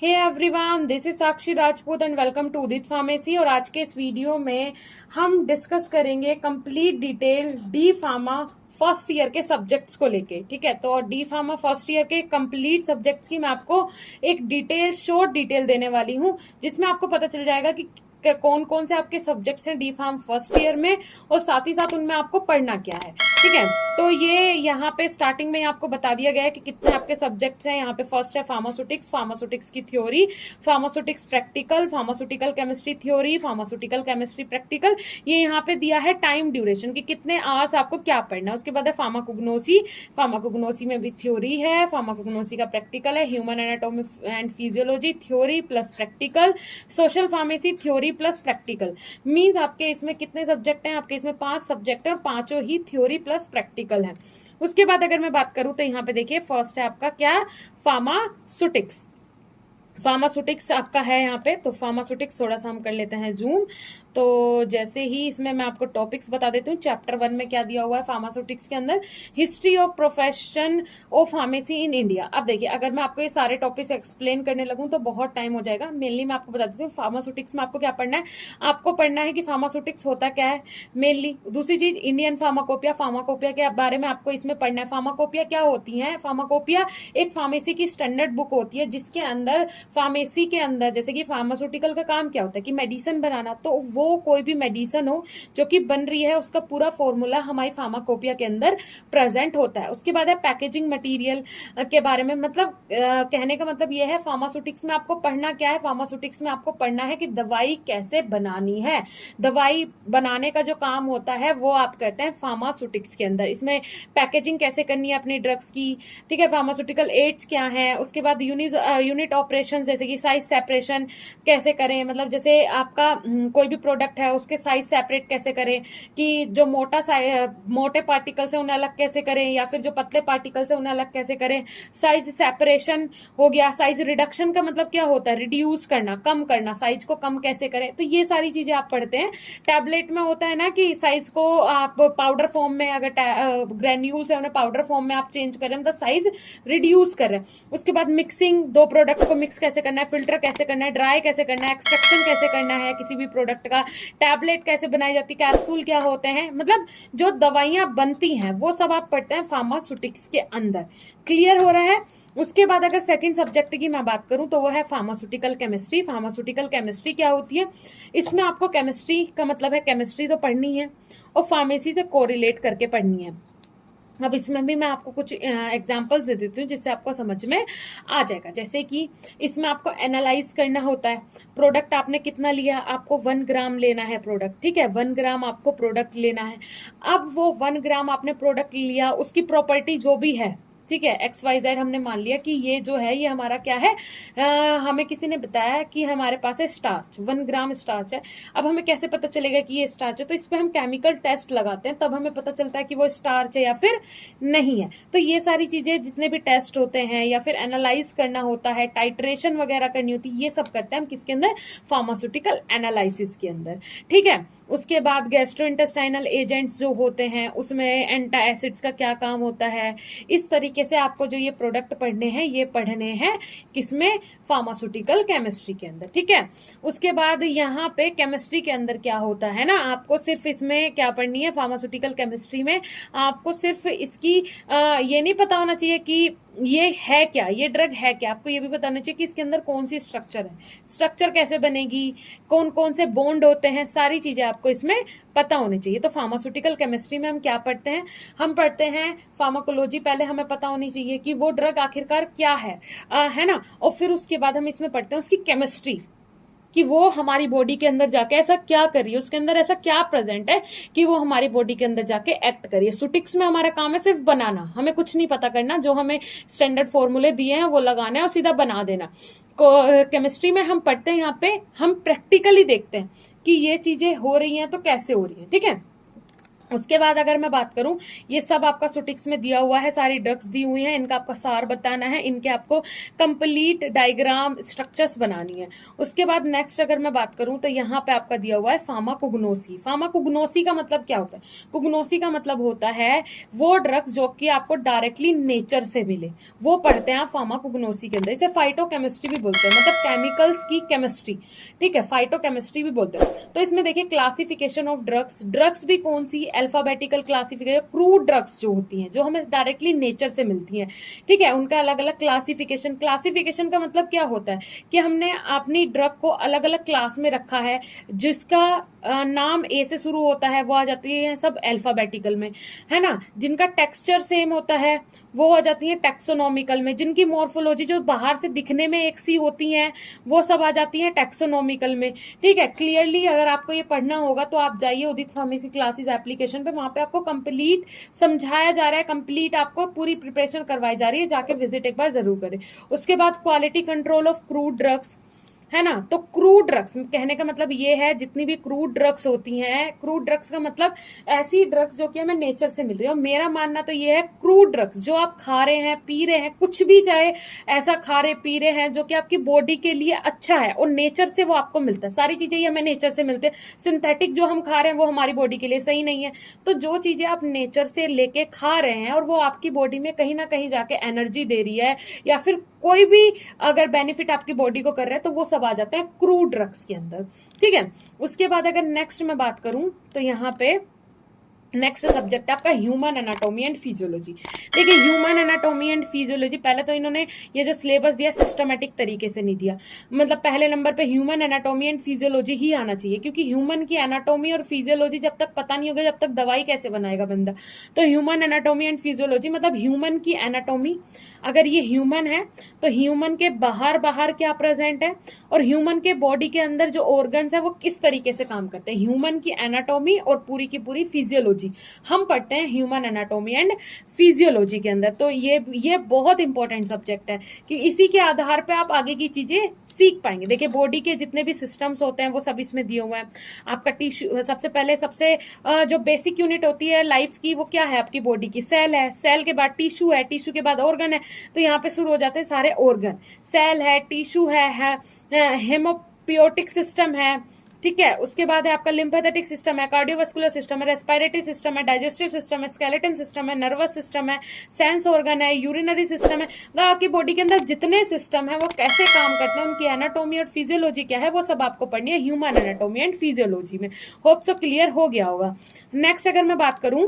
Hey everyone, this is Sakshi Rajput and welcome to Udit pharmacy. और आज के इस वीडियो में हम डिस्कस करेंगे complete detail D pharma first year के सब्जेक्ट्स को लेके। ठीक है, तो डी फार्मा फर्स्ट ईयर के कंप्लीट सब्जेक्ट्स की मैं आपको एक डिटेल शॉर्ट डिटेल देने वाली हूं, जिसमें आपको पता चल जाएगा कि कौन कौन से आपके सब्जेक्ट्स हैं डी फार्म फर्स्ट ईयर में, और साथ ही साथ उनमें आपको पढ़ना क्या है। ठीक है, तो ये यहाँ पे स्टार्टिंग में आपको बता दिया गया है कि कितने आपके सब्जेक्ट्स हैं। यहाँ पे फर्स्ट है फार्मास्यूटिक्स, फार्मास्यूटिक्स की theory, pharmaceutics practical, pharmaceutical chemistry theory, pharmaceutical chemistry practical. ये यहाँ पे दिया है टाइम ड्यूरेशन कि कितने आवर्स आपको क्या पढ़ना है। उसके बाद है फार्माकोग्नोसी, फार्माकोग्नोसी में भी थ्योरी है, फार्माकोग्नोसी का प्रैक्टिकल है, human anatomy and physiology theory plus practical, social pharmacy theory plus practical. Means आपके इसमें कितने सब्जेक्ट हैं? आपके इसमें 5 सब्जेक्ट है और पांचों ही थ्योरी प्लस प्रैक्टिकल है। उसके बाद अगर मैं बात करूं तो यहाँ पे देखिए फर्स्ट है आपका क्या, फार्मास्यूटिक्स। फार्मास्यूटिक्स आपका है यहाँ पे, तो फार्मास्यूटिक्स थोड़ा सा हम कर लेते हैं जूम। तो जैसे ही इसमें मैं आपको टॉपिक्स बता देती हूँ। चैप्टर 1 में क्या दिया हुआ है फार्मास्यूटिक्स के अंदर, history of profession of pharmacy in India. अब देखिए, अगर मैं आपको ये सारे टॉपिक्स एक्सप्लेन करने लगूँ तो बहुत टाइम हो जाएगा। मेनली मैं आपको बता देती हूँ फार्मास्यूटिक्स में आपको क्या पढ़ना है। आपको पढ़ना है कि फार्मास्यूटिक्स होता क्या है मेनली। दूसरी चीज इंडियन फार्माकोपिया, फार्माकोपिया के बारे में आपको इसमें पढ़ना है। फार्माकोपिया क्या होती है? फार्माकोपिया एक फार्मेसी की स्टैंडर्ड बुक होती है, जिसके अंदर फार्मेसी के अंदर जैसे कि फार्मास्यूटिकल का काम क्या होता है कि मेडिसिन बनाना, तो वो कोई भी मेडिसिन हो जो कि बन रही है उसका पूरा फॉर्मूला हमारी फार्माकोपिया के अंदर प्रेजेंट होता है। उसके बाद है पैकेजिंग मटेरियल के बारे में, मतलब कहने का मतलब ये है फार्मास्यूटिक्स में आपको पढ़ना क्या है। फार्मास्यूटिक्स में आपको पढ़ना है कि दवाई कैसे बनानी है, दवाई बनाने का जो काम होता है वो आप करते हैं फार्मास्यूटिक्स के अंदर। इसमें पैकेजिंग कैसे करनी है अपनी ड्रग्स की, ठीक है, फार्मास्यूटिकल एड्स क्या है। उसके बाद यूनिट ऑपरेशन जैसे कि साइज सेपरेशन कैसे करें, मतलब जैसे आपका कोई भी प्रोडक्ट है उसके साइज सेपरेट कैसे करें, कि जो मोटे पार्टिकल से उन्हें अलग कैसे करें, या फिर जो पतले पार्टिकल से उन्हें अलग कैसे करें। साइज सेपरेशन हो गया। साइज रिडक्शन का मतलब क्या होता है? रिड्यूस करना, कम करना, साइज को कम कैसे करें। तो ये सारी चीजें आप पढ़ते हैं। टैबलेट में होता है ना कि साइज को आप पाउडर फॉर्म में, अगर ग्रेन्यूल्स है उन्हें पाउडर फॉर्म में आप चेंज कर रहे हैं, मतलब साइज रिड्यूस कर रहे हैं। उसके बाद मिक्सिंग, दो प्रोडक्ट को मिक्स कैसे करना है, फिल्टर कैसे करना है, ड्राई कैसे करना है, एक्सट्रैक्शन कैसे करना है किसी भी प्रोडक्ट का, टैबलेट कैसे बनाई जाती है, कैप्सूल क्या होते हैं, मतलब जो दवाइयां बनती हैं वो सब आप पढ़ते हैं फार्मास्यूटिक्स के अंदर। क्लियर हो रहा है? उसके बाद अगर सेकंड सब्जेक्ट की मैं बात करूं तो वो है फार्मास्यूटिकल केमिस्ट्री। फार्मास्यूटिकल केमिस्ट्री क्या होती है? इसमें आपको केमिस्ट्री का मतलब है केमिस्ट्री तो पढ़नी है और फार्मेसी से कोरिलेट करके पढ़नी है। अब इसमें भी मैं आपको कुछ एग्जांपल्स दे देती हूँ जिससे आपको समझ में आ जाएगा। जैसे कि इसमें आपको एनालाइज करना होता है, प्रोडक्ट आपने कितना लिया, आपको 1 ग्राम लेना है प्रोडक्ट, ठीक है, 1 ग्राम आपको प्रोडक्ट लेना है। अब वो 1 ग्राम आपने प्रोडक्ट लिया, उसकी प्रॉपर्टी जो भी है, ठीक है, XYZ हमने मान लिया कि ये जो है ये हमारा क्या है, हमें किसी ने बताया कि हमारे पास है स्टार्च, 1 ग्राम स्टार्च है। अब हमें कैसे पता चलेगा कि ये स्टार्च है? तो इस पर हम केमिकल टेस्ट लगाते हैं, तब हमें पता चलता है कि वो स्टार्च है या फिर नहीं है। तो ये सारी चीजें जितने भी टेस्ट होते हैं या फिर एनालाइज करना होता है, टाइट्रेशन वगैरह करनी होती है, ये सब करते हैं हम किसके अंदर? फार्मास्यूटिकल एनालिसिस के अंदर। ठीक है, उसके बाद गैस्ट्रोइंटेस्टाइनल एजेंट्स जो होते हैं उसमें एंटी एसिड्स का क्या काम होता है। इस तरीके से आपको जो ये प्रोडक्ट पढ़ने हैं ये पढ़ने हैं किसमें? फार्मास्यूटिकल केमिस्ट्री के अंदर। ठीक है, उसके बाद यहाँ पे केमिस्ट्री के अंदर क्या होता है ना, आपको सिर्फ इसमें क्या पढ़नी है फार्मास्यूटिकल केमिस्ट्री में, आपको सिर्फ इसकी ये नहीं पता होना चाहिए कि ये है क्या, ये ड्रग है क्या, आपको ये भी बताना चाहिए कि इसके अंदर कौन सी स्ट्रक्चर है, स्ट्रक्चर कैसे बनेगी, कौन कौन से बॉन्ड होते हैं, सारी चीजें आपको इसमें पता होनी चाहिए। तो फार्मास्यूटिकल केमिस्ट्री में हम क्या पढ़ते हैं? हम पढ़ते हैं फार्माकोलॉजी, पहले हमें पता होनी चाहिए कि वो ड्रग आखिरकार क्या है ना, और फिर उसके बाद हम इसमें पढ़ते हैं उसकी केमिस्ट्री, कि वो हमारी बॉडी के अंदर जाके ऐसा क्या कर रही है, उसके अंदर ऐसा क्या प्रेजेंट है कि वो हमारी बॉडी के अंदर जाके एक्ट करिए। सुटिक्स में हमारा काम है सिर्फ बनाना, हमें कुछ नहीं पता करना, जो हमें स्टैंडर्ड फॉर्मूले दिए हैं वो लगाना है और सीधा बना देना। केमिस्ट्री में हम पढ़ते हैं, यहाँ पे हम प्रैक्टिकली देखते हैं कि ये चीजें हो रही हैं तो कैसे हो रही है। ठीक है, उसके बाद अगर मैं बात करूं, ये सब आपका सुटिक्स में दिया हुआ है, सारी ड्रग्स दी हुई हैं, इनका आपको सार बताना है, इनके आपको कंप्लीट डायग्राम स्ट्रक्चर्स बनानी है। उसके बाद नेक्स्ट अगर मैं बात करूं तो यहाँ पे आपका दिया हुआ है फार्माकोग्नोसी। फार्माकोग्नोसी का मतलब क्या होता है? कुग्नोसी का मतलब होता है वो ड्रग्स जो कि आपको डायरेक्टली नेचर से मिले, वो पढ़ते हैं आप फार्माकोग्नोसी के अंदर। इसे फाइटोकेमिस्ट्री भी बोलते हैं, मतलब केमिकल्स की केमिस्ट्री, ठीक है, फाइटोकेमिस्ट्री भी बोलते हैं। तो इसमें देखिए क्लासिफिकेशन ऑफ ड्रग्स, ड्रग्स भी कौन सी, अल्फाबेटिकल क्लासिफिकेशन, क्रूड ड्रग्स जो होती हैं, जो हमें डायरेक्टली नेचर से मिलती हैं, ठीक है, उनका अलग अलग क्लासिफिकेशन। क्लासिफिकेशन का मतलब क्या होता है कि हमने अपनी ड्रग को अलग अलग क्लास में रखा है, जिसका नाम ए से शुरू होता है वो आ जाती है सब अल्फाबेटिकल में, है ना। जिनका टेक्सचर सेम होता है वो आ जाती है टेक्सोनॉमिकल में। जिनकी मॉर्फोलॉजी जो बाहर से दिखने में एक सी होती हैं वो सब आ जाती हैं टेक्सोनॉमिकल में, ठीक है। क्लियरली अगर आपको ये पढ़ना होगा तो आप जाइए उदित फार्मेसी क्लासेस एप्लीकेशन पे, वहां पे आपको कंप्लीट समझाया जा रहा है, कंप्लीट आपको पूरी प्रिपरेशन करवाई जा रही है, जाके विजिट एक बार जरूर करें। उसके बाद quality control of crude drugs, है ना। तो क्रूड ड्रग्स कहने का मतलब ये है, जितनी भी क्रूड ड्रग्स होती हैं, क्रूड ड्रग्स का मतलब ऐसी ड्रग्स जो कि हमें नेचर से मिल रही है। और मेरा मानना तो ये है क्रूड ड्रग्स जो आप खा रहे हैं, पी रहे हैं, कुछ भी चाहे ऐसा खा रहे पी रहे हैं जो कि आपकी बॉडी के लिए अच्छा है और नेचर से वो आपको मिलता है, सारी चीजें ही हमें नेचर से मिलते हैं। सिंथेटिक जो हम खा रहे हैं वो हमारी बॉडी के लिए सही नहीं है। तो जो चीजें आप नेचर से लेके खा रहे हैं और वो आपकी बॉडी में कहीं ना कहीं जाके एनर्जी दे रही है या फिर कोई भी अगर बेनिफिट आपकी बॉडी को कर रहा है, तो वो सब आ जाते हैं क्रूड ड्रग्स के अंदर, ठीक है। उसके बाद अगर नेक्स्ट मैं बात करूं तो यहाँ पे नेक्स्ट सब्जेक्ट है आपका ह्यूमन एनाटॉमी एंड फिजियोलॉजी। देखिए ह्यूमन एनाटॉमी एंड फिजियोलॉजी, पहले तो इन्होंने ये जो सिलेबस दिया सिस्टमेटिक तरीके से नहीं दिया, मतलब पहले नंबर पे ह्यूमन एनाटॉमी एंड फिजियोलॉजी ही आना चाहिए, क्योंकि ह्यूमन की एनाटॉमी और फिजियोलॉजी जब तक पता नहीं होगा, जब तक दवाई कैसे बनाएगा बंदा। तो ह्यूमन एनाटॉमी एंड फिजियोलॉजी मतलब ह्यूमन की एनाटॉमी, अगर ये ह्यूमन है तो ह्यूमन के बाहर बाहर क्या प्रेजेंट है और ह्यूमन के बॉडी के अंदर जो ऑर्गन्स है वो किस तरीके से काम करते हैं, ह्यूमन की एनाटॉमी और पूरी की पूरी फिजियोलॉजी हम पढ़ते हैं ह्यूमन एनाटॉमी एंड फिजियोलॉजी के अंदर। तो ये बहुत इंपॉर्टेंट सब्जेक्ट है कि इसी के आधार पे आप आगे की चीजें सीख पाएंगे। देखिए बॉडी के जितने भी सिस्टम्स होते हैं वो सब इसमें दिए हुए हैं। आपका टिश्यू, सबसे पहले सबसे जो बेसिक यूनिट होती है लाइफ की वो क्या है, आपकी बॉडी की सेल है, सेल के बाद टिश्यू है, टिश्यू के बाद ऑर्गन है। तो यहाँ पे शुरू हो जाते हैं सारे ऑर्गन, सेल है, टिश्यू है हेमोपियोटिक सिस्टम है, ठीक है। उसके बाद है आपका लिम्फेथेटिक सिस्टम है, कार्डियोवास्कुलर सिस्टम है, रेस्पिरेटरी सिस्टम है, डाइजेस्टिव सिस्टम है, स्केलेटन सिस्टम है, नर्वस सिस्टम है, सेंस ऑर्गन है, यूरिनरी सिस्टम है। मतलब आपकी बॉडी के अंदर जितने सिस्टम है वो कैसे काम करते हैं, उनकी एनाटॉमी और फिजियोलॉजी क्या है, वो सब आपको पढ़नी है ह्यूमन एनाटॉमी एंड फिजियोलॉजी में। होप सो क्लियर हो गया होगा। नेक्स्ट अगर मैं बात करूं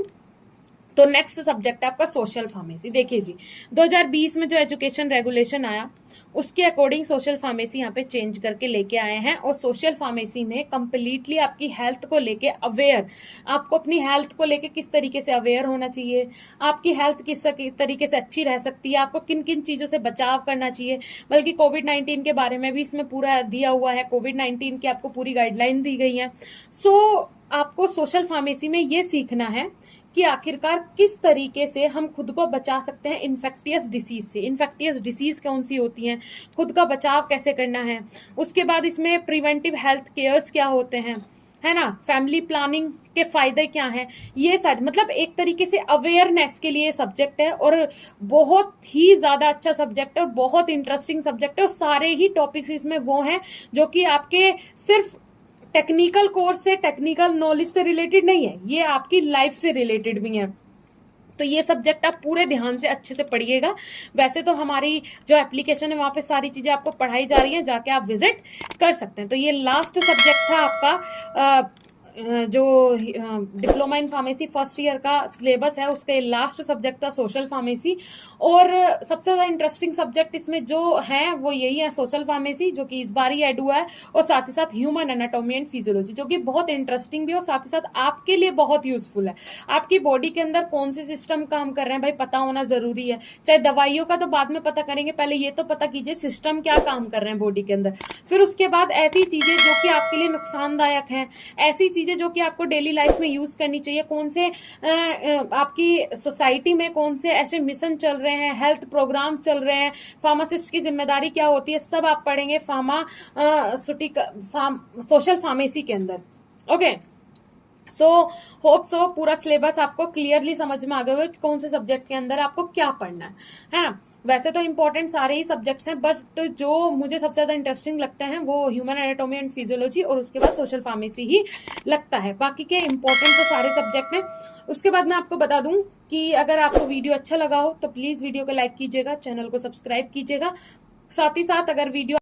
तो नेक्स्ट सब्जेक्ट है आपका सोशल फार्मेसी। देखिए जी 2020 में जो एजुकेशन रेगुलेशन आया उसके अकॉर्डिंग सोशल फार्मेसी यहाँ पे चेंज करके लेके आए हैं। और सोशल फार्मेसी में कंप्लीटली आपकी हेल्थ को लेके अवेयर, आपको अपनी हेल्थ को लेके किस तरीके से अवेयर होना चाहिए, आपकी हेल्थ किस तरीके से अच्छी रह सकती है, आपको किन किन चीजों से बचाव करना चाहिए, बल्कि कोविड-19 के बारे में भी इसमें पूरा दिया हुआ है। कोविड-19 की आपको पूरी गाइडलाइन दी गई है। सो आपको सोशल फार्मेसी में ये सीखना है कि आखिरकार किस तरीके से हम खुद को बचा सकते हैं इन्फेक्टियस डिसीज से। इन्फेक्टियस डिसीज कौन सी होती हैं, खुद का बचाव कैसे करना है। उसके बाद इसमें प्रिवेंटिव हेल्थ केयर्स क्या होते हैं, है ना, फैमिली प्लानिंग के फायदे क्या हैं, ये सारे मतलब एक तरीके से अवेयरनेस के लिए सब्जेक्ट है और बहुत ही ज्यादा अच्छा सब्जेक्ट है और बहुत इंटरेस्टिंग सब्जेक्ट है। और सारे ही टॉपिक्स इसमें वो हैं जो कि आपके सिर्फ टेक्निकल कोर्स से, टेक्निकल नॉलेज से रिलेटेड नहीं है, ये आपकी लाइफ से रिलेटेड भी है। तो ये सब्जेक्ट आप पूरे ध्यान से अच्छे से पढ़िएगा। वैसे तो हमारी जो एप्लीकेशन है वहां पे सारी चीजें आपको पढ़ाई जा रही हैं, जाके आप विजिट कर सकते हैं। तो ये लास्ट सब्जेक्ट था आपका जो diploma in pharmacy first year का सिलेबस है, उसका लास्ट सब्जेक्ट था सोशल फार्मेसी। और सबसे ज्यादा इंटरेस्टिंग सब्जेक्ट इसमें जो है वो यही है, सोशल फार्मेसी, जो कि इस बार ही ऐड हुआ है, और साथ ही साथ ह्यूमन एनाटॉमी एंड फिजियोलॉजी, जो कि बहुत इंटरेस्टिंग भी और साथ ही साथ आपके लिए बहुत यूजफुल है। आपकी बॉडी के अंदर कौन से सिस्टम काम कर रहे हैं भाई पता होना जरूरी है। चाहे दवाइयों का तो बाद में पता करेंगे, पहले ये तो पता कीजिए सिस्टम क्या काम कर रहे हैं बॉडी के अंदर। फिर उसके बाद ऐसी चीजें जो कि आपके लिए नुकसानदायक हैं, ऐसी चीजें जो कि आपको डेली लाइफ में यूज करनी चाहिए, कौन से आपकी सोसाइटी में कौन से ऐसे मिशन चल रहे हैं, हेल्थ प्रोग्राम्स चल रहे हैं, फार्मासिस्ट की जिम्मेदारी क्या होती है, सब आप पढ़ेंगे सोशल फार्मेसी के अंदर। ओके सो होप सो पूरा सिलेबस आपको क्लियरली समझ में आ गया होगा कि कौन से सब्जेक्ट के अंदर आपको क्या पढ़ना है ना। वैसे तो इंपॉर्टेंट सारे ही सब्जेक्ट्स हैं, बट जो मुझे सबसे ज्यादा इंटरेस्टिंग लगते हैं वो ह्यूमन एनाटॉमी एंड फिजियोलॉजी और उसके बाद सोशल फार्मेसी ही लगता है। बाकी के इंपॉर्टेंट तो सारे सब्जेक्ट हैं। उसके बाद मैं आपको बता दूं कि अगर आपको वीडियो अच्छा लगा हो तो प्लीज वीडियो को लाइक कीजिएगा, चैनल को सब्सक्राइब कीजिएगा। साथ ही साथ अगर वीडियो